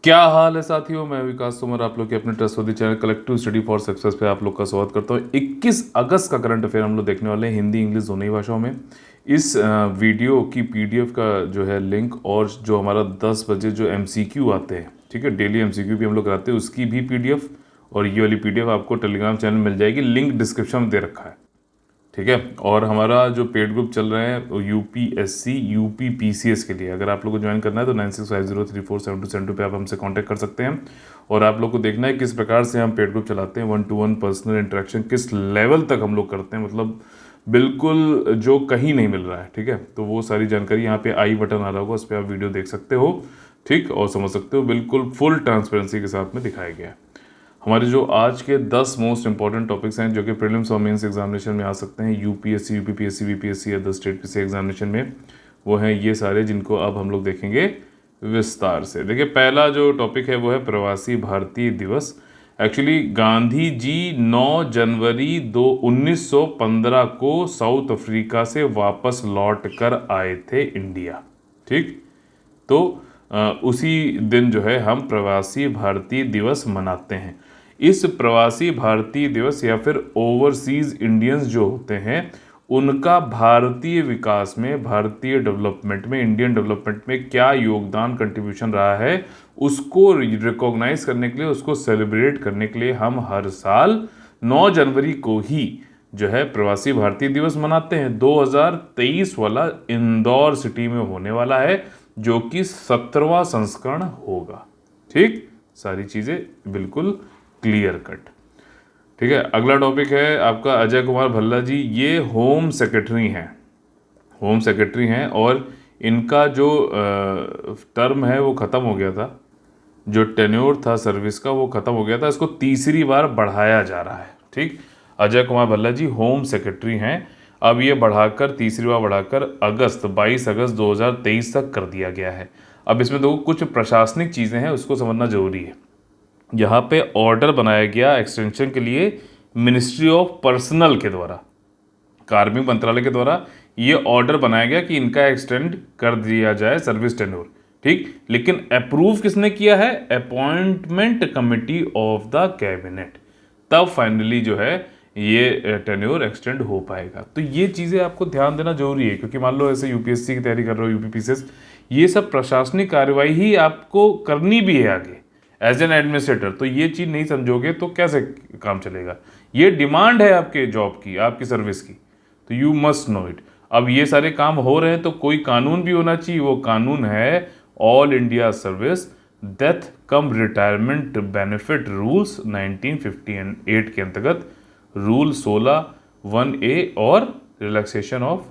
क्या हाल है साथियों, मैं विकास तोमर आप लोग के अपने trustworthy channel collective study for success पे आप लोग का स्वागत करता हूँ। 21 अगस्त का करंट अफेयर हम लोग देखने वाले हैं हिंदी इंग्लिश दोनों ही भाषाओं में। इस वीडियो की पीडीएफ का जो है लिंक और जो हमारा 10 बजे जो एमसीक्यू आते हैं, ठीक है, डेली एमसीक्यू भी हम लोग कराते हैं, उसकी भी पीडीएफ और ये वाली पीडीएफ आपको टेलीग्राम चैनल मिल जाएगी, लिंक डिस्क्रिप्शन में दे रखा है, ठीक है। और हमारा जो पेड ग्रुप चल रहे हैं यूपीएससी यूपी पीसीएस के लिए, अगर आप लोग को ज्वाइन करना है तो 9650347272 पे आप हमसे कांटेक्ट कर सकते हैं। और आप लोग को देखना है किस प्रकार से हम पेड ग्रुप चलाते हैं, 1-to-1 पर्सनल इंटरेक्शन किस लेवल तक हम लोग करते हैं, मतलब बिल्कुल जो कहीं नहीं मिल रहा है, ठीक है। तो वो सारी जानकारी यहाँ पे आई बटन आ रहा होगा, उस पर आप वीडियो देख सकते हो, ठीक, और समझ सकते हो, बिल्कुल फुल ट्रांसपेरेंसी के साथ में दिखाया गया है। हमारे जो आज के 10 मोस्ट इंपॉर्टेंट टॉपिक्स हैं जो कि प्रीलिम्स और मेंस एग्जामिनेशन में आ सकते हैं, UPSC UPPSC BPSC other state PC examination में, वो हैं ये सारे जिनको अब हम लोग देखेंगे विस्तार से। देखिए, पहला जो टॉपिक है वो है प्रवासी भारतीय दिवस। एक्चुअली गांधी जी 9 जनवरी 1915 को साउथ अफ्रीका से वापस लौट कर आए थे इंडिया, ठीक। तो उसी दिन जो है हम प्रवासी भारतीय दिवस मनाते हैं। इस प्रवासी भारतीय दिवस या फिर ओवरसीज इंडियंस जो होते हैं, उनका भारतीय विकास में, भारतीय डेवलपमेंट में, इंडियन डेवलपमेंट में क्या योगदान कंट्रीब्यूशन रहा है, उसको रिकॉग्नाइज करने के लिए, उसको सेलिब्रेट करने के लिए हम हर साल 9 जनवरी को ही जो है प्रवासी भारतीय दिवस मनाते हैं। 2023 वाला इंदौर सिटी में होने वाला है, जो कि 17वां संस्करण होगा, ठीक। सारी चीजें बिल्कुल क्लियर कट, ठीक है। अगला टॉपिक है आपका अजय कुमार भल्ला जी। ये होम सेक्रेटरी हैं, होम सेक्रेटरी हैं, और इनका जो टर्म है वो ख़त्म हो गया था, जो टेन्योर था सर्विस का वो ख़त्म हो गया था, इसको तीसरी बार बढ़ाया जा रहा है, ठीक। अजय कुमार भल्ला जी होम सेक्रेटरी हैं, अब ये बढ़ाकर तीसरी बार बढ़ाकर 22 अगस्त 2023 तक कर दिया गया है। अब इसमें देखो कुछ प्रशासनिक चीज़ें हैं, उसको समझना जरूरी है। यहाँ पे ऑर्डर बनाया गया एक्सटेंशन के लिए मिनिस्ट्री ऑफ पर्सनल के द्वारा, कार्मिक मंत्रालय के द्वारा ये ऑर्डर बनाया गया कि इनका एक्सटेंड कर दिया जाए सर्विस टेन्योर, ठीक। लेकिन अप्रूव किसने किया है? Appointment committee of the cabinet. तब फाइनली जो है ये टेन्योर एक्सटेंड हो पाएगा। तो ये चीज़ें आपको ध्यान देना जरूरी है, क्योंकि मान लो ऐसे यूपीएससी की तैयारी कर रहे हो, यूपीपीसीएस, ये सब प्रशासनिक कार्यवाही ही आपको करनी भी है आगे एज एन एडमिनिस्ट्रेटर। तो ये चीज़ नहीं समझोगे तो कैसे काम चलेगा? ये डिमांड है आपके जॉब की, आपकी सर्विस की, तो यू मस्ट नो इट। अब ये सारे काम हो रहे हैं तो कोई कानून भी होना चाहिए, वो कानून है ऑल इंडिया सर्विस डेथ कम रिटायरमेंट बेनिफिट रूल्स 1958 के अंतर्गत रूल 16(1)(a) और relaxation of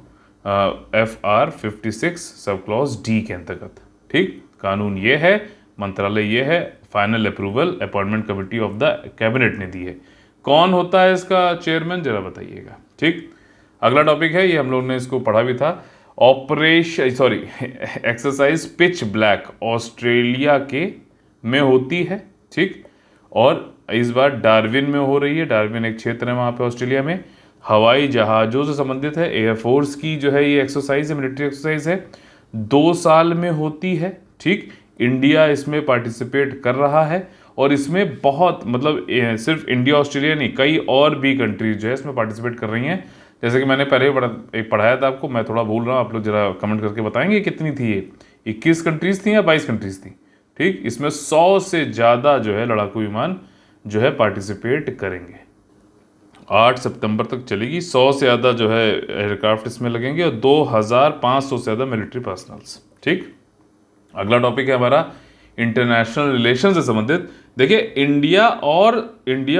FR 56 sub clause D के अंतर्गत, ठीक। कानून ये है, मंत्रालय ये है, final approval appointment committee of the cabinet ने दी है। कौन होता है इसका चेयरमैन, जरा बताइएगा, ठीक। अगला टॉपिक है, ये हम लोग ने इसको पढ़ा भी था, एक्सरसाइज पिच ब्लैक ऑस्ट्रेलिया के में होती है, ठीक। और इस बार डार्विन में हो रही है, डार्विन एक क्षेत्र है वहाँ पे ऑस्ट्रेलिया में, हवाई जहाज़ों से संबंधित है, एयरफोर्स की जो है ये एक्सरसाइज है, मिलिट्री एक्सरसाइज है, 2 साल में होती है, ठीक। इंडिया इसमें पार्टिसिपेट कर रहा है, और इसमें बहुत मतलब सिर्फ इंडिया ऑस्ट्रेलिया नहीं, कई और भी कंट्रीज जो है इसमें पार्टिसिपेट कर रही हैं। जैसे कि मैंने पहले एक पढ़ाया था आपको, मैं थोड़ा भूल रहा हूँ, आप लोग जरा कमेंट करके बताएंगे कितनी थी ये, 21 कंट्रीज थी या 22 कंट्रीज थी, ठीक। इसमें 100 से ज़्यादा जो है लड़ाकू विमान जो है पार्टिसिपेट करेंगे। 8 सितंबर तक चलेगी, 100 से ज़्यादा जो है एयरक्राफ्ट इसमें लगेंगे और 2500 से ज़्यादा मिलिट्री पर्सनल्स, ठीक। अगला टॉपिक है हमारा इंटरनेशनल रिलेशन से संबंधित। देखिए, इंडिया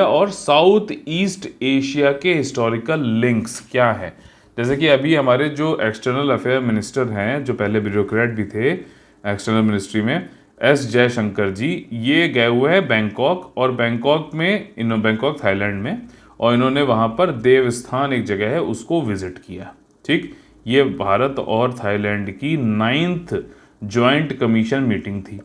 और साउथ ईस्ट एशिया के हिस्टोरिकल लिंक्स क्या है। जैसे कि अभी हमारे जो एक्सटर्नल अफेयर मिनिस्टर हैं, जो पहले ब्यूरोक्रेट भी थे एक्सटर्नल मिनिस्ट्री में, S जयशंकर जी, ये गए हुए हैं बैंकॉक, और बैंकॉक थाईलैंड में, और इन्होंने वहाँ पर देवस्थान एक जगह है उसको विजिट किया, ठीक। ये भारत और थाईलैंड की 9th जॉइंट कमीशन मीटिंग थी।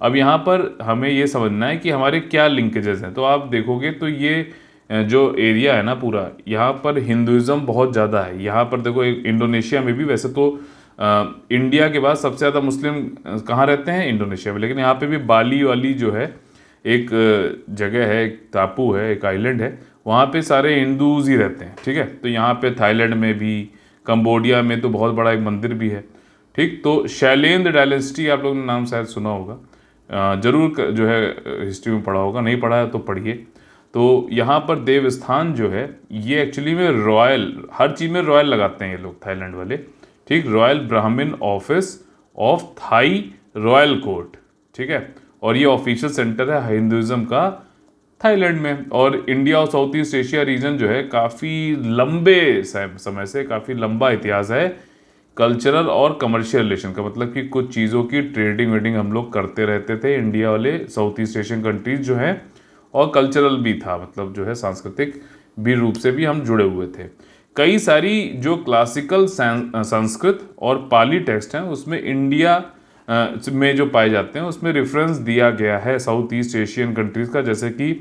अब यहाँ पर हमें ये समझना है कि हमारे क्या लिंकेजेस हैं। तो आप देखोगे तो ये जो एरिया है ना पूरा, यहाँ पर हिंदुज़म बहुत ज़्यादा है। यहाँ पर देखो, इंडोनेशिया में भी वैसे तो इंडिया के बाद सबसे ज़्यादा मुस्लिम कहाँ रहते हैं? इंडोनेशिया में। लेकिन यहाँ पे भी बाली वाली जो है एक जगह है, एक टापू है, एक आइलैंड है, वहाँ पे सारे हिंदूज ही रहते हैं। ठीक है, तो यहाँ पे थाईलैंड में भी, कंबोडिया में तो बहुत बड़ा एक मंदिर भी है। ठीक, तो शैलेंद्र डायनेस्टी आप लोगों ने नाम शायद सुना होगा, जरूर जो है हिस्ट्री में पढ़ा होगा, नहीं पढ़ा है तो पढ़िए। तो यहाँ पर देवस्थान जो है ये एक्चुअली में रॉयल, हर चीज़ में रॉयल लगाते हैं ये लोग थाईलैंड वाले। ठीक, रॉयल ब्राह्मण office of thigh royal court. ठीक है, और ये ऑफिशियल सेंटर है हिंदुज़म का थाईलैंड में। और इंडिया और साउथ ईस्ट एशिया रीजन जो है काफ़ी लंबे समय से, काफ़ी लंबा इतिहास है कल्चरल और कमर्शियल रिलेशन का, मतलब कि कुछ चीज़ों की ट्रेडिंग वेडिंग हम लोग करते रहते थे इंडिया वाले साउथ ईस्ट एशियन कंट्रीज जो हैं, और कल्चरल भी था, मतलब जो है सांस्कृतिक भी रूप से भी हम जुड़े हुए थे। कई सारी जो क्लासिकल संस्कृत और पाली टेक्स्ट हैं उसमें इंडिया में जो पाए जाते हैं उसमें रेफरेंस दिया गया है साउथ ईस्ट एशियन कंट्रीज़ का, जैसे कि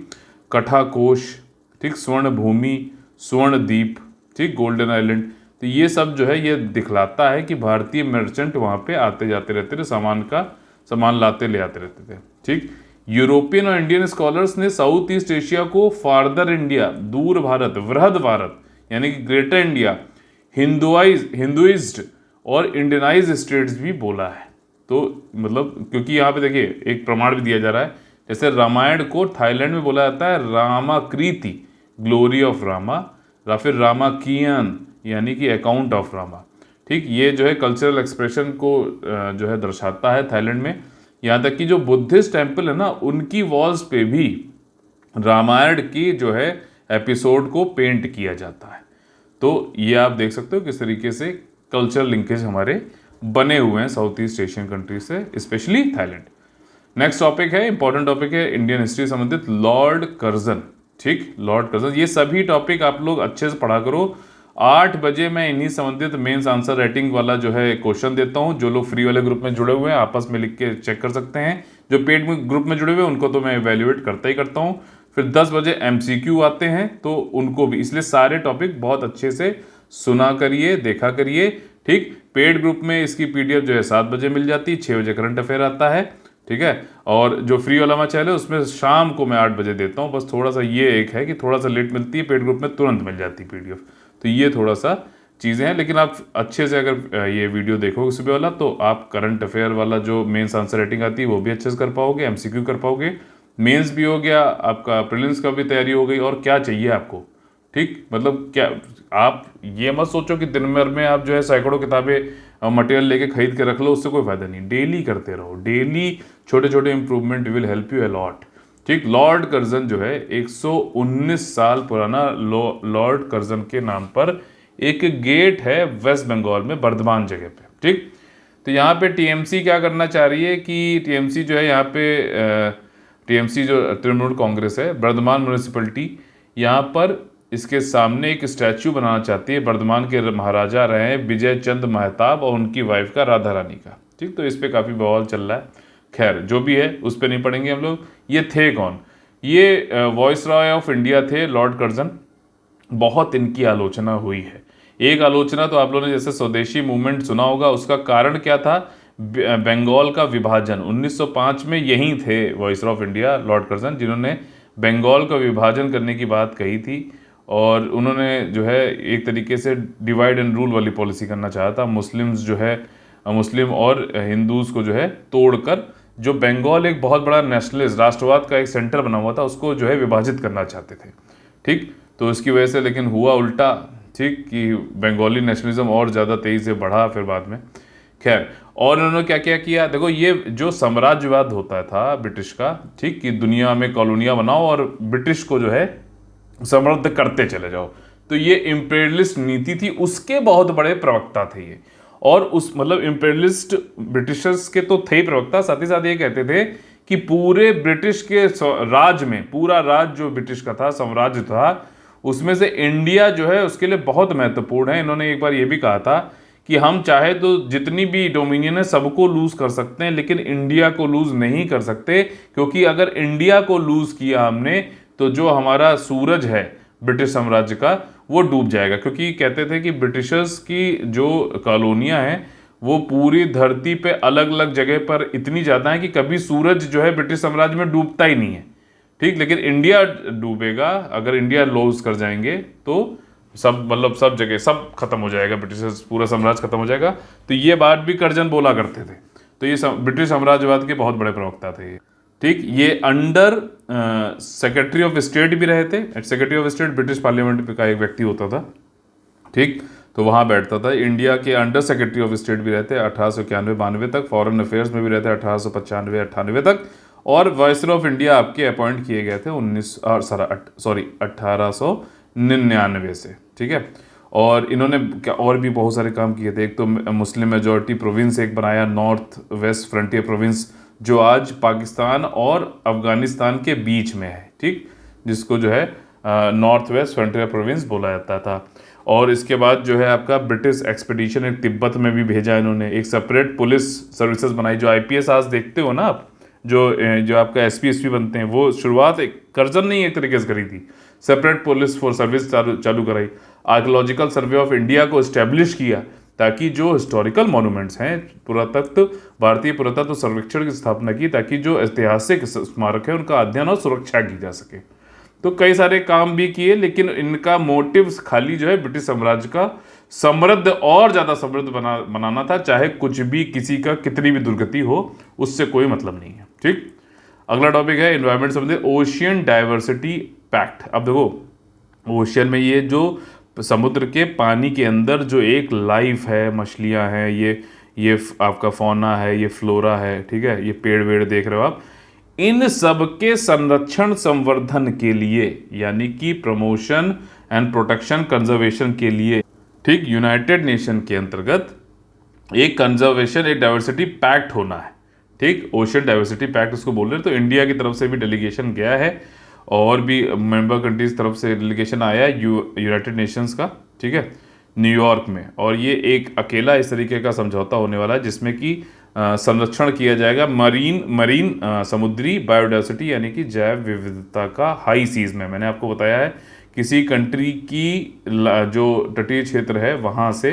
कठाकोश, ठीक, स्वर्ण भूमि, स्वर्ण द्वीप, ठीक, गोल्डन आइलैंड। तो ये सब जो है ये दिखलाता है कि भारतीय मर्चेंट वहाँ पे आते जाते रहते थे, सामान लाते ले आते रहते थे। ठीक, यूरोपियन और इंडियन स्कॉलर्स ने साउथ ईस्ट एशिया को फार्दर इंडिया, दूर भारत, वृहद भारत यानी कि ग्रेटर इंडिया, हिंदुइज्ड और इंडियनाइज स्टेट्स भी बोला है। तो मतलब क्योंकि यहाँ पे देखिए एक प्रमाण भी दिया जा रहा है, जैसे रामायण को थाईलैंड में बोला जाता है रामाकृति, ग्लोरी ऑफ रामा, या फिर रामाकियन यानी कि अकाउंट ऑफ रामा। ठीक, ये जो है कल्चरल एक्सप्रेशन को जो है दर्शाता है थाईलैंड में। यहाँ तक कि जो बुद्धिस्ट टेम्पल है ना, उनकी वॉल्स पे भी रामायण की जो है एपिसोड को पेंट किया जाता है। तो ये आप देख सकते हो किस तरीके से कल्चरल लिंकेज हमारे बने हुए हैं साउथ ईस्ट एशियन कंट्री से, स्पेशली थाईलैंड। नेक्स्ट टॉपिक है, इंपॉर्टेंट टॉपिक है इंडियन हिस्ट्री संबंधित, लॉर्ड कर्जन। ठीक, लॉर्ड कर्जन, ये सभी टॉपिक आप लोग अच्छे से पढ़ा करो। 8 बजे मैं इन्हीं संबंधित मेंस आंसर राइटिंग वाला जो है क्वेश्चन देता हूँ। जो लोग फ्री वाले ग्रुप में जुड़े हुए हैं आपस में लिख के चेक कर सकते हैं, जो पेड ग्रुप में जुड़े हुए हैं उनको तो मैं इवेल्युएट करता ही करता हूँ। फिर 10 बजे MCQ आते हैं तो उनको भी, इसलिए सारे टॉपिक बहुत अच्छे से सुना करिए, देखा करिए। ठीक, पेड ग्रुप में इसकी PDF जो है 7 बजे मिल जाती है, 6 बजे करंट अफेयर आता है। ठीक है, और जो फ्री वाला मैं चैनल है उसमें शाम को मैं 8 बजे देता हूँ। बस थोड़ा सा ये एक है कि थोड़ा सा लेट मिलती है, पेड ग्रुप में तुरंत मिल जाती है PDF। तो ये थोड़ा सा चीज़ें हैं, लेकिन आप अच्छे से अगर ये वीडियो देखोगे सुबह वाला तो आप करंट अफेयर वाला जो मेंस आंसर राइटिंग आती है वो भी अच्छे से कर पाओगे, MCQ कर पाओगे, मेंस भी हो गया आपका, प्रीलिम्स का भी तैयारी हो गई। और क्या चाहिए आपको? ठीक, मतलब क्या, आप ये मत सोचो कि दिन भर में आप जो है सैकड़ों किताबें मटेरियल लेके खरीद के रख लो, उससे कोई फायदा नहीं। डेली करते रहो, डेली छोटे छोटे improvement will help you a lot. ठीक, लॉर्ड कर्जन जो है 119 साल पुराना लॉर्ड कर्जन के नाम पर एक गेट है वेस्ट बंगाल में, बर्धमान जगह पे। ठीक, तो यहाँ पे TMC क्या करना चाह रही है कि TMC जो है यहाँ पे TMC जो तृणमूल कांग्रेस है, बर्धमान म्यूनिसिपलिटी, यहाँ पर इसके सामने एक स्टैचू बनाना चाहती है बर्धमान के महाराजा रहे हैं विजय चंद महताब और उनकी वाइफ का, राधा रानी का। ठीक, तो इस पे काफ़ी बवाल चल रहा है। खैर जो भी है उस पर नहीं पढ़ेंगे हम लोग। ये थे कौन? ये वॉइस रॉय ऑफ इंडिया थे लॉर्ड कर्जन। बहुत इनकी आलोचना हुई है। एक आलोचना तो आप लोगों ने जैसे स्वदेशी मूवमेंट सुना होगा, उसका कारण क्या था? बंगाल का विभाजन। 1905 में यही थे voice of India Lord Curzon, जिन्होंने बंगाल का विभाजन करने की बात कही थी। और उन्होंने जो है एक तरीके से डिवाइड एंड रूल वाली पॉलिसी करना चाहा था। मुस्लिम्स जो है, मुस्लिम और हिंदूज़ को जो है तोड़कर, जो बंगाल एक बहुत बड़ा नेशनलिस्ट राष्ट्रवाद का एक सेंटर बना हुआ था, उसको जो है विभाजित करना चाहते थे। ठीक, तो इसकी वजह से लेकिन हुआ उल्टा। ठीक, कि बंगाली नेशनलिज्म और ज़्यादा तेज़ी से बढ़ा फिर बाद में। खैर, और उन्होंने क्या क्या किया, देखो ये जो साम्राज्यवाद होता था ब्रिटिश का, ठीक, कि दुनिया में कॉलोनियाँ बनाओ और ब्रिटिश को जो है समृद्ध करते चले जाओ, तो ये इम्पेरियलिस्ट नीति थी, उसके बहुत बड़े प्रवक्ता थे ये। और उस मतलब इम्पेरियलिस्ट ब्रिटिशर्स के तो थे ही प्रवक्ता, साथ ही साथ ये कहते थे कि पूरे ब्रिटिश के राज में, पूरा राज जो ब्रिटिश का था, साम्राज्य था, उसमें से इंडिया जो है उसके लिए बहुत महत्वपूर्ण है। इन्होंने एक बार ये भी कहा था कि हम चाहे तो जितनी भी डोमिनियन है सबको लूज कर सकते हैं, लेकिन इंडिया को लूज नहीं कर सकते, क्योंकि अगर इंडिया को लूज किया हमने तो जो हमारा सूरज है ब्रिटिश साम्राज्य का वो डूब जाएगा। क्योंकि कहते थे कि ब्रिटिशर्स की जो कॉलोनियाँ हैं वो पूरी धरती पे अलग अलग जगह पर इतनी ज़्यादा है कि कभी सूरज जो है ब्रिटिश साम्राज्य में डूबता ही नहीं है, ठीक। लेकिन इंडिया डूबेगा, अगर इंडिया लॉस कर जाएंगे तो सब मतलब सब जगह सब खत्म हो जाएगा, ब्रिटिश पूरा साम्राज्य खत्म हो जाएगा। तो ये बात भी कर्जन बोला करते थे। तो ये ब्रिटिश साम्राज्यवाद के बहुत बड़े प्रवक्ता थे ये, ठीक। ये अंडर सेक्रेटरी ऑफ स्टेट भी रहे थे। Secretary of state British parliament का एक व्यक्ति होता था, ठीक। तो वहाँ बैठता था। इंडिया के अंडर सेक्रेटरी ऑफ स्टेट भी रहते 1891-92 तक, फॉरेन अफेयर्स में भी रहते 1895-98 तक, और वायसरॉय ऑफ इंडिया आपके अपॉइंट किए गए थे 1899 से, ठीक है। और इन्होंने और भी बहुत सारे काम किए थे। एक तो मुस्लिम मेजॉरिटी प्रोविंस एक बनाया, नॉर्थ वेस्ट फ्रंटियर प्रोविंस, जो आज पाकिस्तान और अफगानिस्तान के बीच में है, ठीक, जिसको जो है नॉर्थ वेस्ट फ्रंटियर प्रोविंस बोला जाता था। और इसके बाद जो है आपका ब्रिटिश एक्सपीडिशन एक तिब्बत में भी भेजा इन्होंने। एक सेपरेट पुलिस सर्विसेज बनाई, जो आईपीएस आज देखते हो ना आप, जो आपका एसपी बनते हैं, वो शुरुआत एक कर्जन ने एक तरीके से करी थी। सेपरेट पुलिस फॉर सर्विस चालू कराई। आर्कियोलॉजिकल सर्वे ऑफ इंडिया को इस्टेब्लिश किया, ताकि जो हिस्टोरिकल मॉन्यूमेंट्स हैं, पुरातत्व, भारतीय पुरातत्व सर्वेक्षण की स्थापना की, ताकि जो ऐतिहासिक स्मारक है उनका अध्ययन और सुरक्षा की जा सके। तो कई सारे काम भी किए, लेकिन इनका मोटिव खाली जो है ब्रिटिश साम्राज्य का समृद्ध और ज़्यादा समृद्ध बनाना था, चाहे कुछ भी किसी का कितनी भी दुर्गति हो, उससे कोई मतलब नहीं है, ठीक। अगला टॉपिक है एनवायरमेंट संबंधित, ओशियन डाइवर्सिटी पैक्ट। अब देखो, ओशियन में ये जो समुद्र के पानी के अंदर जो एक लाइफ है, मछलियाँ हैं, ये आपका फौना है, ये फ्लोरा है, ठीक है, ये पेड़ वेड़ देख रहे हो आप, इन सब के संरक्षण संवर्धन के लिए, यानी कि प्रमोशन एंड प्रोटेक्शन कंजर्वेशन के लिए, ठीक, यूनाइटेड नेशन के अंतर्गत एक कंजर्वेशन एक डाइवर्सिटी पैक्ट होना है, ठीक। ओशियन डाइवर्सिटी पैक्ट उसको बोल रहे हैं। तो इंडिया की तरफ से भी डेलीगेशन गया है, और भी मेंबर कंट्रीज तरफ से डेलीगेशन आया है यूनाइटेड नेशंस का, ठीक है, न्यूयॉर्क में। और ये एक अकेला इस तरीके का समझौता होने वाला है जिसमें कि संरक्षण किया जाएगा मरीन समुद्री बायोडाइवर्सिटी, यानी कि जैव विविधता का हाई सीज में। मैंने आपको बताया है, किसी कंट्री की जो तटीय क्षेत्र है वहाँ से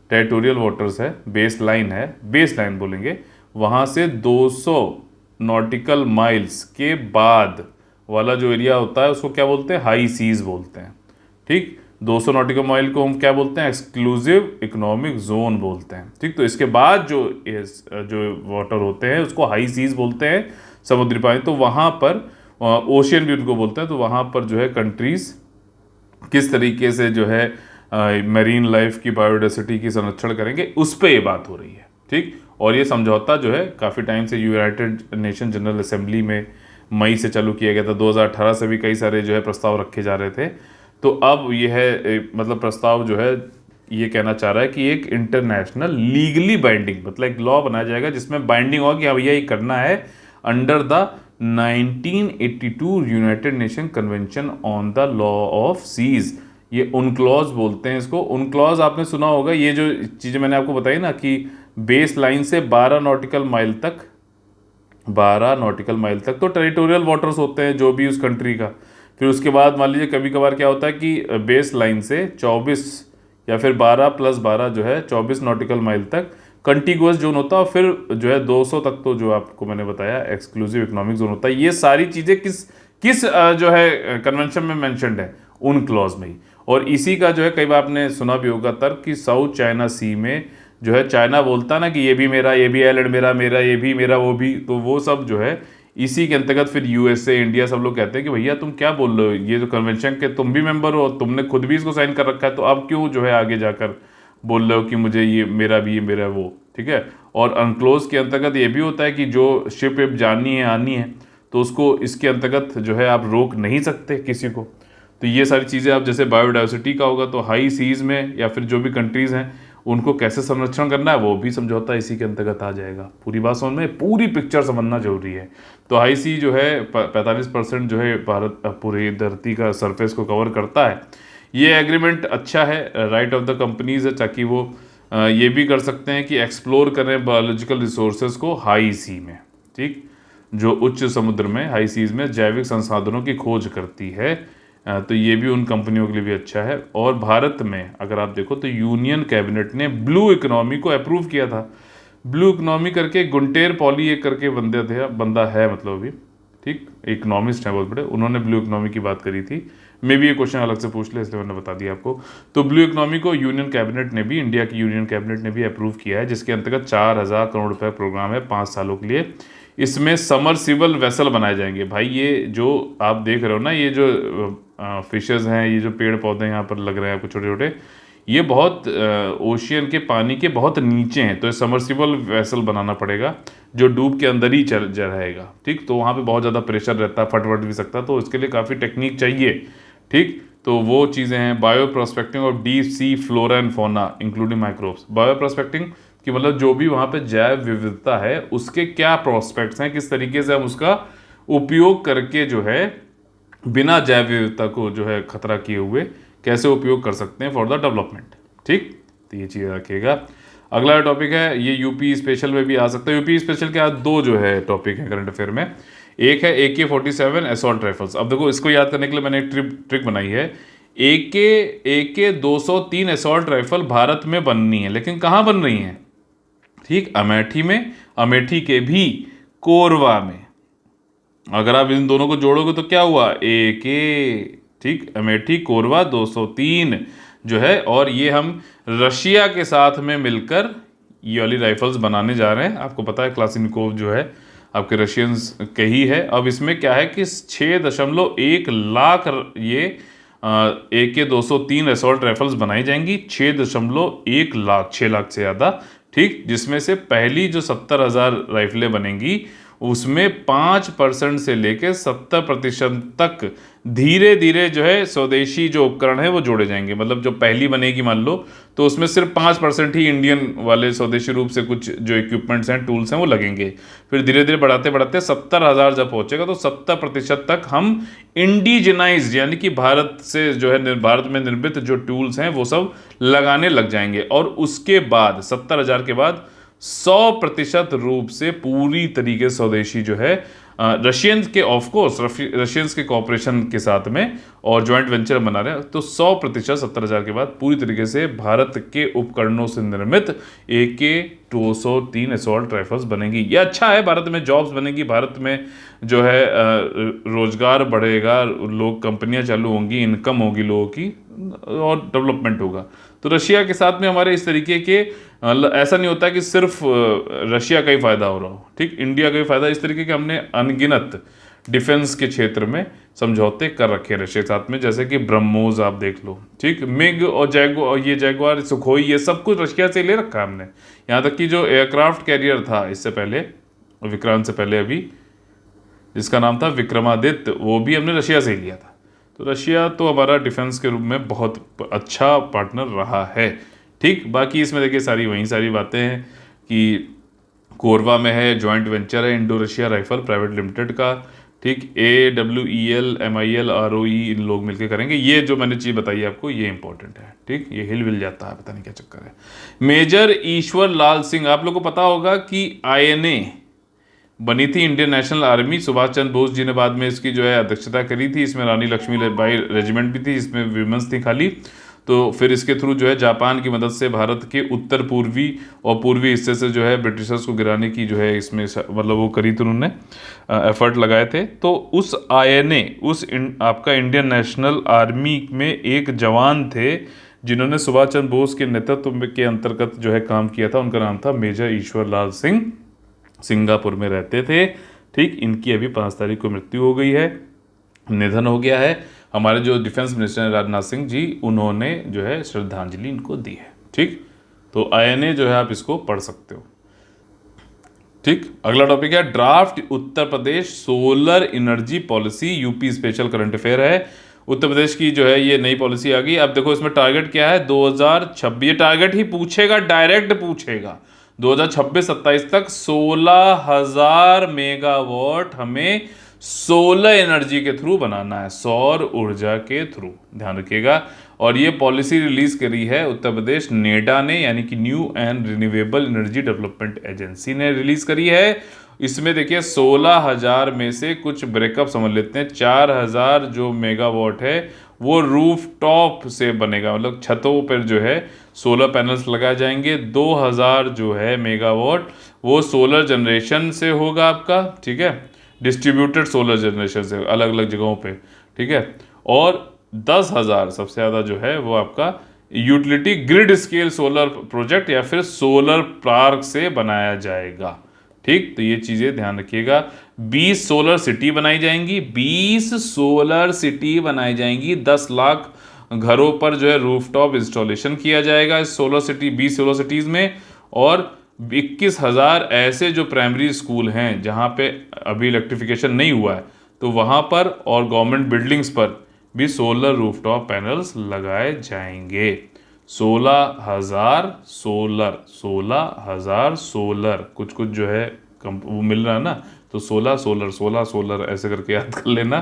टेरिटोरियल वाटर्स है, बेस लाइन बोलेंगे, वहाँ से 200 नॉटिकल माइल्स के बाद वाला जो एरिया होता है उसको क्या बोलते हैं, हाई सीज बोलते हैं, ठीक। 200 नॉटिकल माइल को हम क्या बोलते हैं, एक्सक्लूसिव इकोनॉमिक जोन बोलते हैं, ठीक। तो इसके बाद जो वाटर होते हैं उसको हाई सीज बोलते हैं, समुद्री पानी। तो वहाँ पर ओशियन भी उनको बोलते हैं। तो वहाँ पर जो है कंट्रीज किस तरीके से जो है मरीन लाइफ की बायोडाइवर्सिटी की संरक्षण करेंगे, उस पर ये बात हो रही है, ठीक। और ये समझौता जो है काफ़ी टाइम से यूनाइटेड नेशन जनरल असेंबली में मई से चालू किया गया था। 2018 से भी कई सारे जो है प्रस्ताव रखे जा रहे थे। तो अब यह है मतलब प्रस्ताव जो है ये कहना चाह रहा है कि एक इंटरनेशनल लीगली बाइंडिंग, मतलब एक लॉ बनाया जाएगा जिसमें बाइंडिंग होगा कि हाँ भैया ये करना है, under the 1982 United Nation convention on the law of seas. ये उनक्लॉज बोलते हैं इसको। उनक्लॉज आपने सुना होगा, ये जो चीज़ें मैंने आपको बताई ना कि बेस लाइन से 12 नॉटिकल माइल तक तो टेरिटोरियल वाटर्स होते हैं जो भी उस कंट्री का। फिर उसके बाद मान लीजिए कभी कभार क्या होता है कि बेस लाइन से 24 या फिर 12 + 12 जो है 24 नॉटिकल माइल तक कंटिगुअस जोन होता है। फिर जो है 200 तक तो जो आपको मैंने बताया एक्सक्लूसिव इकोनॉमिक जोन होता है। ये सारी चीज़ें किस जो है कन्वेंशन में मेंशन्ड है, उन क्लॉज में ही। और इसी का जो है कई बार आपने सुना भी होगा तर्क कि साउथ चाइना सी में जो है चाइना बोलता ना कि ये भी मेरा, ये भी आइलैंड मेरा, ये भी मेरा, वो भी, तो वो सब जो है इसी के अंतर्गत फिर यूएसए, इंडिया सब लोग कहते हैं कि भैया तुम क्या बोल रहे हो, ये जो कन्वेंशन के तुम भी मेंबर हो, तुमने खुद भी इसको साइन कर रखा है, तो अब क्यों जो है आगे जाकर बोल रहे हो कि मुझे ये मेरा भी, ये मेरा वो, ठीक है। और अनक्लोज के अंतर्गत ये भी होता है कि जो शिप वेप जानी है, आनी है, तो उसको इसके अंतर्गत जो है आप रोक नहीं सकते किसी को। तो ये सारी चीज़ें आप जैसे बायोडाइवर्सिटी का होगा तो हाई सीज में या फिर जो भी कंट्रीज़ हैं उनको कैसे संरक्षण करना है वो भी समझौता इसी के अंतर्गत आ जाएगा। पूरी बात समझ में, पूरी पिक्चर समझना जरूरी है। तो हाई सी जो है 45% जो है भारत पूरी धरती का सरफेस को कवर करता है। ये एग्रीमेंट अच्छा है, राइट ऑफ द कंपनीज है, ताकि वो ये भी कर सकते हैं कि एक्सप्लोर करें बायोलॉजिकल रिसोर्सेज को हाई सी में, ठीक, जो उच्च समुद्र में हाई सीज में जैविक संसाधनों की खोज करती है। तो ये भी उन कंपनियों के लिए भी अच्छा है। और भारत में अगर आप देखो तो यूनियन कैबिनेट ने ब्लू इकोनॉमी को अप्रूव किया था। ब्लू इकोनॉमी करके गुंटेर पॉली एक करके बंदा है, मतलब अभी, ठीक, इकोनॉमिस्ट है बहुत बड़े, उन्होंने ब्लू इकोनॉमी की बात करी थी। मे भी ये क्वेश्चन अलग से पूछ ले, इसलिए मैंने बता दिया आपको। तो ब्लू इकोनॉमी को यूनियन कैबिनेट ने भी, इंडिया की यूनियन कैबिनेट ने भी अप्रूव किया है, जिसके अंतर्गत 4,000 करोड़ रुपए प्रोग्राम है 5 सालों के लिए। इसमें समरसिबल वेसल बनाए जाएंगे। भाई ये जो आप देख रहे हो ना, ये जो फिशेज हैं, ये जो पेड़ पौधे यहाँ पर लग रहे हैं आपको छोटे छोटे, ये बहुत ओशियन के पानी के बहुत नीचे हैं। तो समरसिबल वेसल बनाना पड़ेगा जो डूब के अंदर ही चल रहेगा, ठीक। तो वहाँ पे बहुत ज़्यादा प्रेशर रहता है, फट भी सकता है, तो इसके लिए काफ़ी टेक्निक चाहिए, ठीक। तो वो चीज़ें हैं। Bio prospecting of deep sea flora and fauna including microbes. Bio prospecting कि मतलब जो भी वहाँ पे जैव विविधता है उसके क्या प्रोस्पेक्ट्स हैं, किस तरीके से हम उसका उपयोग करके जो है बिना जैव विविधता को जो है खतरा किए हुए कैसे उपयोग कर सकते हैं फॉर द डेवलपमेंट, ठीक। तो ये चीज़ रखिएगा। अगला टॉपिक है, ये यूपी स्पेशल में भी आ सकता है। यूपी स्पेशल के आज 2 जो है टॉपिक है करंट अफेयर में। एक है AK-47 असॉल्ट राइफल्स। अब देखो इसको याद करने के लिए मैंने एक ट्रिक बनाई है। AK-203 असॉल्ट राइफल भारत में बननी है, लेकिन कहाँ बन रही है, ठीक, अमेठी में, अमेठी के भी कोरवा में। अगर आप इन दोनों को जोड़ोगे तो क्या हुआ, AK, ठीक, अमेठी कोरवा 203 जो है। और ये हम रशिया के साथ में मिलकर ये वाली राइफल्स बनाने जा रहे हैं। आपको पता है क्लासिनिकोव जो है आपके रशियंस के ही है। अब इसमें क्या है कि 6.1 लाख ये AK-203 असॉल्ट राइफल्स बनाई जाएंगी। 6.1 लाख, 6 लाख से ज़्यादा, ठीक। जिसमें से पहली जो 70,000 राइफलें बनेंगी उसमें 5% से लेकर 70% तक धीरे धीरे जो है स्वदेशी जो उपकरण है वो जोड़े जाएंगे। मतलब जो पहली बनेगी मान लो, तो उसमें सिर्फ 5% ही इंडियन वाले स्वदेशी रूप से कुछ जो इक्विपमेंट्स हैं, टूल्स हैं, वो लगेंगे। फिर धीरे धीरे बढ़ाते बढ़ाते 70,000 जब पहुंचेगा तो 70% तक हम इंडिजिनाइज यानी कि भारत से जो है भारत में निर्मित जो टूल्स हैं वो सब लगाने लग जाएंगे। और उसके बाद 70,000 के बाद 100% रूप से पूरी तरीके स्वदेशी जो है रशियंस के, ऑफकोर्स रशियंस के कॉपरेशन के साथ में और ज्वाइंट वेंचर बना रहे हैं, तो 100% 70,000 के बाद पूरी तरीके से भारत के उपकरणों से निर्मित AK-203 असॉल्ट राइफल्स बनेंगी। ये अच्छा है, भारत में जॉब्स बनेगी, भारत में जो है रोजगार बढ़ेगा, लोग, कंपनियां चालू होंगी, इनकम होगी लोगों की और डेवलपमेंट होगा। तो रशिया के साथ में हमारे इस तरीके के ऐसा नहीं होता कि सिर्फ रशिया का ही फायदा हो रहा हो, ठीक, इंडिया का भी फायदा। इस तरीके के हमने अनगिनत डिफेंस के क्षेत्र में समझौते कर रखे हैं रशिया के साथ में, जैसे कि ब्रह्मोस आप देख लो, ठीक, मिग और जैगुआर, सुखोई, ये सब कुछ रशिया से ले रखा है हमने। यहाँ तक कि जो एयरक्राफ्ट कैरियर था इससे पहले, विक्रांत से पहले अभी, जिसका नाम था विक्रमादित्य, वो भी हमने रशिया से ही लिया था। तो रशिया तो हमारा डिफेंस के रूप में बहुत अच्छा पार्टनर रहा है, ठीक। बाकी इसमें देखिए सारी बातें हैं कि कोरवा में है, जॉइंट वेंचर है Indo Russia rifle private limited का, ठीक। AWEL MIL ROE इन लोग मिलकर करेंगे। ये जो मैंने चीज़ बताई आपको ये इंपॉर्टेंट है, ठीक। ये हिल विल जाता है, पता नहीं क्या चक्कर है। मेजर ईश्वर लाल सिंह, आप लोग को पता होगा कि INA बनी थी Indian national army, Subhash Chandra Bose ji ने बाद में इसकी जो है अध्यक्षता करी थी। इसमें रानी लक्ष्मीबाई रेजिमेंट भी थी, इसमें विमेंस थी खाली। तो फिर इसके थ्रू जो है जापान की मदद से भारत के उत्तर पूर्वी और पूर्वी हिस्से से जो है ब्रिटिशर्स को गिराने की जो है इसमें मतलब वो करी थी, उन्होंने एफर्ट लगाए थे। तो उस INA आपका इंडियन नेशनल आर्मी में एक जवान थे जिन्होंने सुभाष चंद्र बोस के नेतृत्व के अंतर्गत जो है काम किया था। उनका नाम था मेजर ईश्वर लाल सिंह, सिंगापुर में रहते थे, ठीक। इनकी अभी 5 तारीख को मृत्यु हो गई है, निधन हो गया है। हमारे जो डिफेंस मिनिस्टर हैं राजनाथ सिंह जी, उन्होंने जो है श्रद्धांजलि इनको दी है, ठीक। तो INA जो है आप इसको पढ़ सकते हो, ठीक। अगला टॉपिक है draft Uttar Pradesh solar energy policy, UP special current affair है। उत्तर प्रदेश की जो है ये नई पॉलिसी आ गई। अब देखो इसमें टारगेट क्या है, 2026, ये टारगेट ही पूछेगा, डायरेक्ट पूछेगा। 2026-27 तक 16,000 मेगावाट हमें सोलर एनर्जी के थ्रू बनाना है, सौर ऊर्जा के थ्रू, ध्यान रखिएगा। और ये पॉलिसी रिलीज करी है उत्तर प्रदेश नेडा ने, यानी कि new and renewable energy development agency ने रिलीज करी है। इसमें देखिए 16,000 में से कुछ ब्रेकअप समझ लेते हैं। 4,000 जो मेगावाट है वो रूफ टॉप से बनेगा, मतलब छतों पर जो है सोलर पैनल्स लगाए जाएंगे। 2,000 जो है मेगावाट वो सोलर जनरेशन से होगा आपका, ठीक है, डिस्ट्रीब्यूटेड सोलर जनरेशन से अलग अलग जगहों पे, ठीक है। और 10,000 सबसे ज़्यादा जो है वो आपका utility grid scale solar project या फिर सोलर पार्क से बनाया जाएगा, ठीक। तो ये चीज़ें ध्यान रखिएगा। 20 सोलर सिटी बनाई जाएंगी, 20 सोलर सिटी बनाई जाएंगी। 10 लाख घरों पर जो है रूफटॉप इंस्टॉलेशन किया जाएगा इस सोलर सिटी 20 सोलर सिटीज़ में। और 21,000 ऐसे जो प्राइमरी स्कूल हैं जहाँ पे अभी इलेक्ट्रिफिकेशन नहीं हुआ है, तो वहाँ पर और गवर्नमेंट बिल्डिंग्स पर भी सोलर रूफटॉप पैनल्स लगाए जाएंगे। 16,000 सोलर, 16,000 सोलर, कुछ कुछ जो है वो मिल रहा है ना, तो 16 सोलर 16 सोलर ऐसे करके याद कर लेना,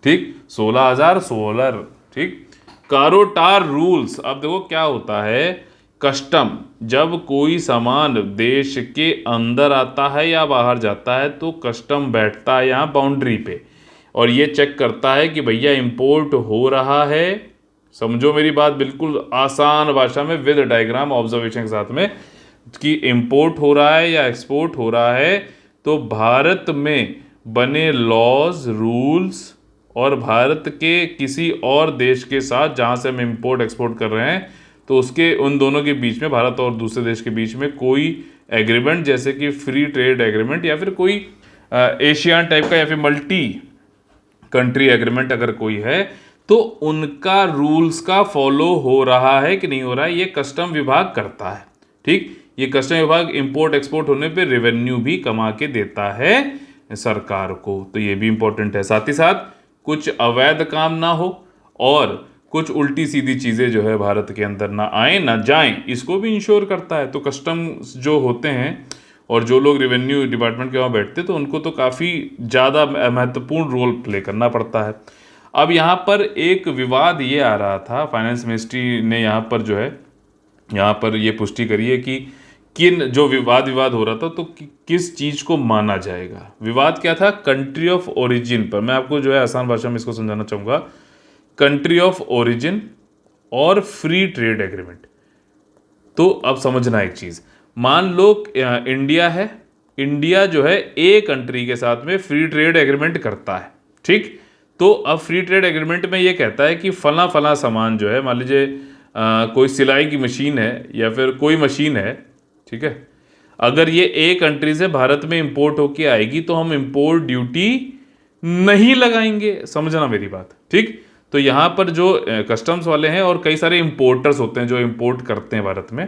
ठीक। 16,000 सोलर, ठीक। कारोटार रूल्स, अब देखो क्या होता है। कस्टम, जब कोई सामान देश के अंदर आता है या बाहर जाता है तो कस्टम बैठता है यहाँ बाउंड्री पे और ये चेक करता है कि भैया इंपोर्ट हो रहा है। समझो मेरी बात बिल्कुल आसान भाषा में विद डायग्राम ऑब्जर्वेशन के साथ में, कि इंपोर्ट हो रहा है या एक्सपोर्ट हो रहा है तो भारत में बने लॉज रूल्स और भारत के किसी और देश के साथ जहाँ से हम इंपोर्ट एक्सपोर्ट कर रहे हैं तो उसके उन दोनों के बीच में, भारत और दूसरे देश के बीच में कोई एग्रीमेंट जैसे कि फ्री ट्रेड एग्रीमेंट या फिर कोई एशियान टाइप का या फिर मल्टी कंट्री एग्रीमेंट अगर कोई है तो उनका रूल्स का फॉलो हो रहा है कि नहीं हो रहा है, ये कस्टम विभाग करता है, ठीक। ये कस्टम विभाग इंपोर्ट एक्सपोर्ट होने पे रेवेन्यू भी कमा के देता है सरकार को, तो ये भी इंपॉर्टेंट है। साथ ही साथ कुछ अवैध काम ना हो और कुछ उल्टी सीधी चीज़ें जो है भारत के अंदर ना आए ना जाएं, इसको भी इंश्योर करता है। तो कस्टम जो होते हैं और जो लोग रेवेन्यू डिपार्टमेंट के वहाँ बैठते तो उनको तो काफ़ी ज़्यादा महत्वपूर्ण रोल प्ले करना पड़ता है। अब यहाँ पर एक विवाद ये आ रहा था, फाइनेंस मिनिस्ट्री ने यहाँ पर जो है यहाँ पर ये पुष्टि करी है कि किन जो विवाद हो रहा था तो किस चीज़ को माना जाएगा। विवाद क्या था, कंट्री ऑफ ओरिजिन पर। मैं आपको जो है आसान भाषा में इसको समझाना चाहूँगा। कंट्री ऑफ ओरिजिन और फ्री ट्रेड एग्रीमेंट। तो अब समझना एक चीज़, मान लो इंडिया है, इंडिया जो है ए कंट्री के साथ में फ्री ट्रेड एग्रीमेंट करता है, ठीक। तो अब फ्री ट्रेड एग्रीमेंट में ये कहता है कि फला फला सामान जो है, मान लीजिए कोई सिलाई की मशीन है या फिर कोई मशीन है, ठीक है, अगर ये ए कंट्री से भारत में इंपोर्ट होके आएगी तो हम इंपोर्ट ड्यूटी नहीं लगाएंगे। समझना मेरी बात, ठीक। तो यहाँ पर जो कस्टम्स वाले हैं और कई सारे इंपोर्टर्स होते हैं जो इंपोर्ट करते हैं भारत में,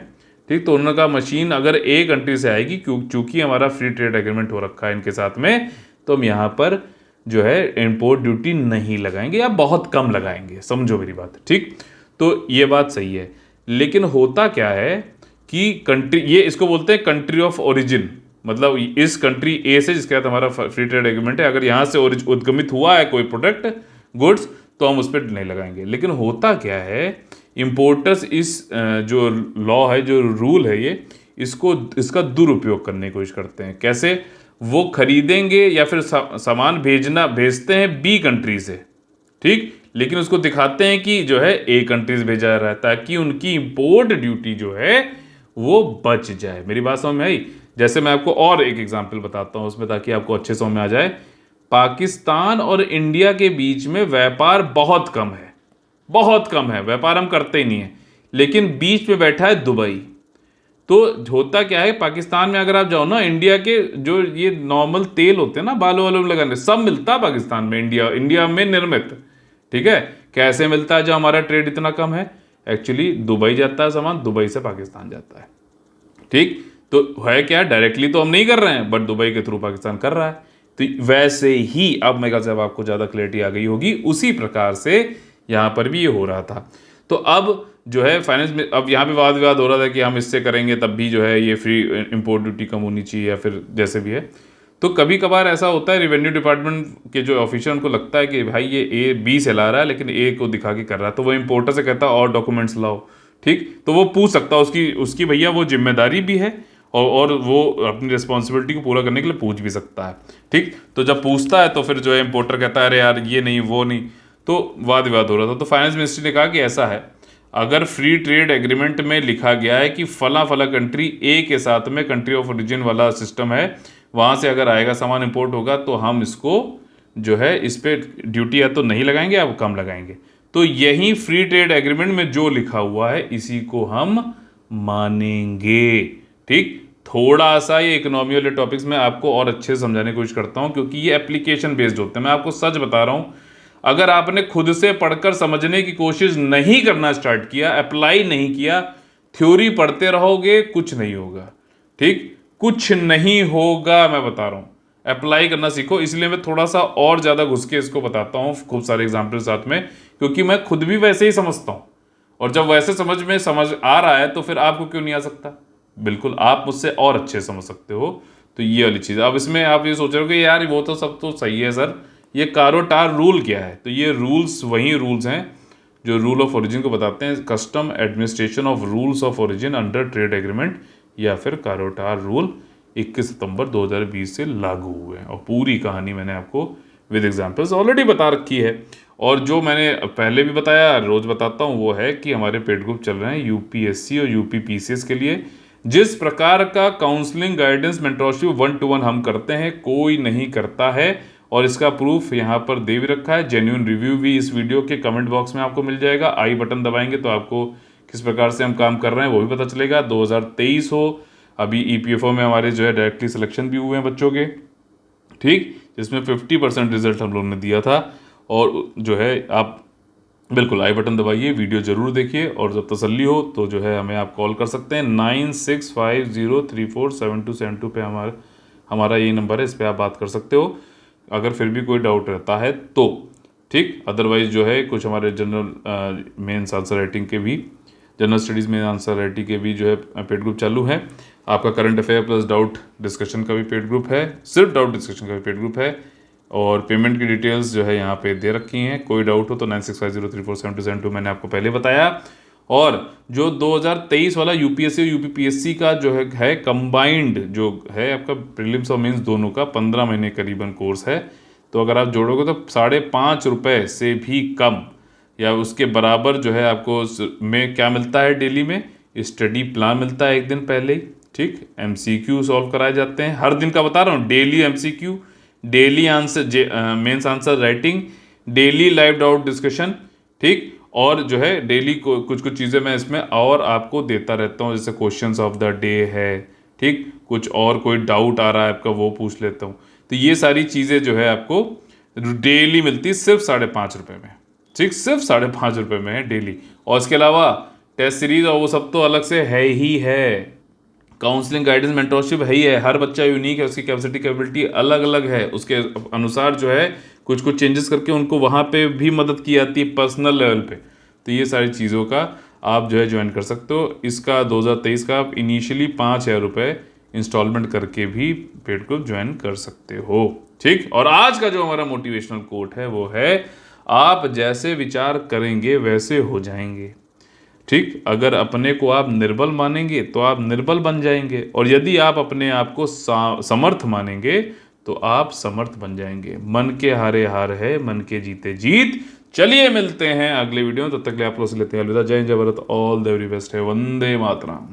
ठीक। तो उनका मशीन अगर ए कंट्री से आएगी, चूंकि हमारा फ्री ट्रेड एग्रीमेंट हो रखा है इनके साथ में, तो हम यहाँ पर जो है इंपोर्ट ड्यूटी नहीं लगाएंगे या बहुत कम लगाएंगे। समझो मेरी बात, ठीक। तो ये बात सही है, लेकिन होता क्या है कि कंट्री, ये इसको बोलते हैं कंट्री ऑफ ओरिजिन, मतलब इस कंट्री ए से जिसके साथ हमारा फ्री ट्रेड एग्रीमेंट है, अगर यहाँ से उद्गमित हुआ है कोई प्रोडक्ट गुड्स तो हम उस पर नहीं लगाएंगे। लेकिन होता क्या है, इंपोर्टर्स इस जो लॉ है, जो रूल है, ये इसका दुरुपयोग करने की कोशिश करते हैं। कैसे, वो खरीदेंगे या फिर सामान भेजते हैं बी कंट्री से, ठीक, लेकिन उसको दिखाते हैं कि जो है ए कंट्रीज भेजा जा रहा है ताकि उनकी इंपोर्ट ड्यूटी जो है वो बच जाए। मेरी बात समझ में आई। जैसे मैं आपको और एक एग्जांपल बताता हूँ उसमें, ताकि आपको अच्छे समझ में आ जाए। पाकिस्तान और इंडिया के बीच में व्यापार बहुत कम है, बहुत कम है, व्यापार हम करते ही नहीं है, लेकिन बीच में बैठा है दुबई। तो होता क्या है, पाकिस्तान में अगर आप जाओ ना, इंडिया के जो ये नॉर्मल तेल होते हैं ना बालों वालों में लगाने, सब मिलता है पाकिस्तान में, इंडिया में निर्मित, ठीक है। कैसे मिलता है जब हमारा ट्रेड इतना कम है? एक्चुअली दुबई जाता है सामान, दुबई से पाकिस्तान जाता है, ठीक। तो है क्या, डायरेक्टली तो हम नहीं कर रहे हैं, बट दुबई के थ्रू पाकिस्तान कर रहा है। तो वैसे ही अब मैं जब आपको ज़्यादा क्लैरिटी आ गई होगी, उसी प्रकार से यहाँ पर भी ये हो रहा था। तो अब जो है फाइनेंस में, अब यहाँ पे विवाद हो रहा था कि हम इससे करेंगे तब भी जो है ये फ्री इंपोर्ट ड्यूटी कम होनी चाहिए या फिर जैसे भी है। तो कभी कभार ऐसा होता है, रेवेन्यू डिपार्टमेंट के जो ऑफिसर उनको लगता है कि भाई ये ए बी से ला रहा है लेकिन ए को दिखा के कर रहा है, तो वो इंपोर्टर से कहता है और डॉक्यूमेंट्स लाओ, ठीक। तो वो पूछ सकता है, उसकी भैया वो जिम्मेदारी भी है और वो अपनी रिस्पॉन्सिबिलिटी को पूरा करने के लिए पूछ भी सकता है। ठीक, तो जब पूछता है तो फिर जो है इम्पोर्टर कहता है अरे यार ये नहीं वो नहीं, तो वाद विवाद हो रहा था। तो फाइनेंस मिनिस्ट्री ने कहा कि ऐसा है, अगर फ्री ट्रेड एग्रीमेंट में लिखा गया है कि फला फला कंट्री ए के साथ में कंट्री ऑफ ओरिजिन वाला सिस्टम है, वहाँ से अगर आएगा सामान इम्पोर्ट होगा तो हम इसको जो है इस पे ड्यूटी या तो नहीं लगाएंगे या कम लगाएंगे। तो यही फ्री ट्रेड एग्रीमेंट में जो लिखा हुआ है इसी को हम मानेंगे। ठीक, थोड़ा सा ये इकोनॉमी वाले टॉपिक्स में आपको और अच्छे से समझाने की कोशिश करता हूँ क्योंकि ये एप्लीकेशन बेस्ड होते हैं। मैं आपको सच बता रहा हूँ, अगर आपने खुद से पढ़कर समझने की कोशिश नहीं करना स्टार्ट किया, अप्लाई नहीं किया, थ्योरी पढ़ते रहोगे, कुछ नहीं होगा। ठीक, कुछ नहीं होगा, मैं बता रहा हूँ। अप्लाई करना सीखो। इसलिए मैं थोड़ा सा और ज़्यादा घुस के इसको बताता हूँ खूब सारे एग्जाम्पल साथ में, क्योंकि मैं खुद भी वैसे ही समझता हूँ। और जब वैसे समझ आ रहा है तो फिर आपको क्यों नहीं आ सकता? बिल्कुल, आप मुझसे और अच्छे समझ सकते हो। तो ये वाली चीज़, अब इसमें आप ये सोच रहे हो कि यार वो तो सब तो सही है सर, ये कारोटार रूल क्या है? तो ये रूल्स वही रूल्स हैं जो रूल ऑफ ओरिजिन को बताते हैं, custom administration of rules of origin under trade agreement, या फिर कारोटार रूल 21 सितंबर 2020 से लागू हुए हैं। और पूरी कहानी मैंने आपको विद एग्जांपल्स ऑलरेडी बता रखी है। और जो मैंने पहले भी बताया, रोज बताता हूँ, वो है कि हमारे पेड ग्रुप चल रहे हैं यूपीएससी और यूपीपीसीएस के लिए। जिस प्रकार का काउंसलिंग गाइडेंस मेंटरशिप 1-to-1 हम करते हैं, कोई नहीं करता है। और इसका प्रूफ यहाँ पर दे भी रखा है, जेन्युइन रिव्यू भी इस वीडियो के कमेंट बॉक्स में आपको मिल जाएगा। आई बटन दबाएंगे तो आपको किस प्रकार से हम काम कर रहे हैं वो भी पता चलेगा। 2023 हो, अभी ईपीएफओ में हमारे जो है डायरेक्टली सिलेक्शन भी हुए हैं बच्चों के। ठीक, जिसमें 50% रिजल्ट हम लोगों ने दिया था। और जो है आप बिल्कुल आई बटन दबाइए, वीडियो जरूर देखिए, और जब तसल्ली हो तो जो है हमें आप कॉल कर सकते हैं 9650347272 पे हमारा यही नंबर है, इस पर आप बात कर सकते हो अगर फिर भी कोई डाउट रहता है तो। ठीक, अदरवाइज जो है कुछ हमारे जनरल मेंस आंसर राइटिंग के भी, जनरल स्टडीज़ में आंसर राइटिंग के भी जो है पेड ग्रुप चालू है। आपका current affair plus doubt discussion का भी पेड ग्रुप है, सिर्फ डाउट डिस्कशन का भी पेड ग्रुप है। और पेमेंट की डिटेल्स जो है यहाँ पे दे रखी हैं, कोई डाउट हो तो 9650347272 मैंने आपको पहले बताया। और जो 2023 वाला यूपीएससी और यूपीपीएससी का जो है कंबाइंड जो है आपका प्रीलिम्स और मेंस दोनों का 15 महीने करीबन कोर्स है। तो अगर आप जोड़ोगे तो ₹5.5 से भी कम या उसके बराबर जो है आपको में क्या मिलता है, डेली में स्टडी प्लान मिलता है एक दिन पहले ही। ठीक, एमसीक्यू सॉल्व कराए जाते हैं हर दिन का, बता रहा हूँ, daily MCQ, daily answer mains answer writing, daily live doubt discussion. ठीक, और जो है डेली कुछ चीज़ें मैं इसमें और आपको देता रहता हूँ, जैसे क्वेश्चंस ऑफ द डे है। ठीक, कुछ और कोई डाउट आ रहा है आपका वो पूछ लेता हूँ। तो ये सारी चीज़ें जो है आपको डेली मिलती है सिर्फ ₹5.5 में। ठीक, सिर्फ ₹5.5 में है डेली। और इसके अलावा टेस्ट सीरीज और वो सब तो अलग से है ही है, काउंसलिंग गाइडेंस मेंटरशिप है ही है। हर बच्चा यूनिक है, उसकी कैपेसिटी कैपेबिलिटी अलग अलग है, उसके अनुसार जो है कुछ चेंजेस करके उनको वहाँ पे भी मदद की जाती है पर्सनल लेवल पे। तो ये सारी चीज़ों का आप जो है ज्वाइन कर सकते हो। इसका 2023 का आप इनिशियली ₹5,000 इंस्टॉलमेंट करके भी पेड ग्रुप ज्वाइन कर सकते हो। ठीक, और आज का जो हमारा मोटिवेशनल कोट है वो है, आप जैसे विचार करेंगे वैसे हो जाएंगे। ठीक, अगर अपने को आप निर्बल मानेंगे तो आप निर्बल बन जाएंगे, और यदि आप अपने आप को समर्थ मानेंगे तो आप समर्थ बन जाएंगे। मन के हारे हार है, मन के जीते जीत। चलिए मिलते हैं अगले वीडियो में, तब तक के लिए आप लोग से लेते हैं अलविदा। जय हिंद, जय Bharat, all the very best है, वंदे मातरम।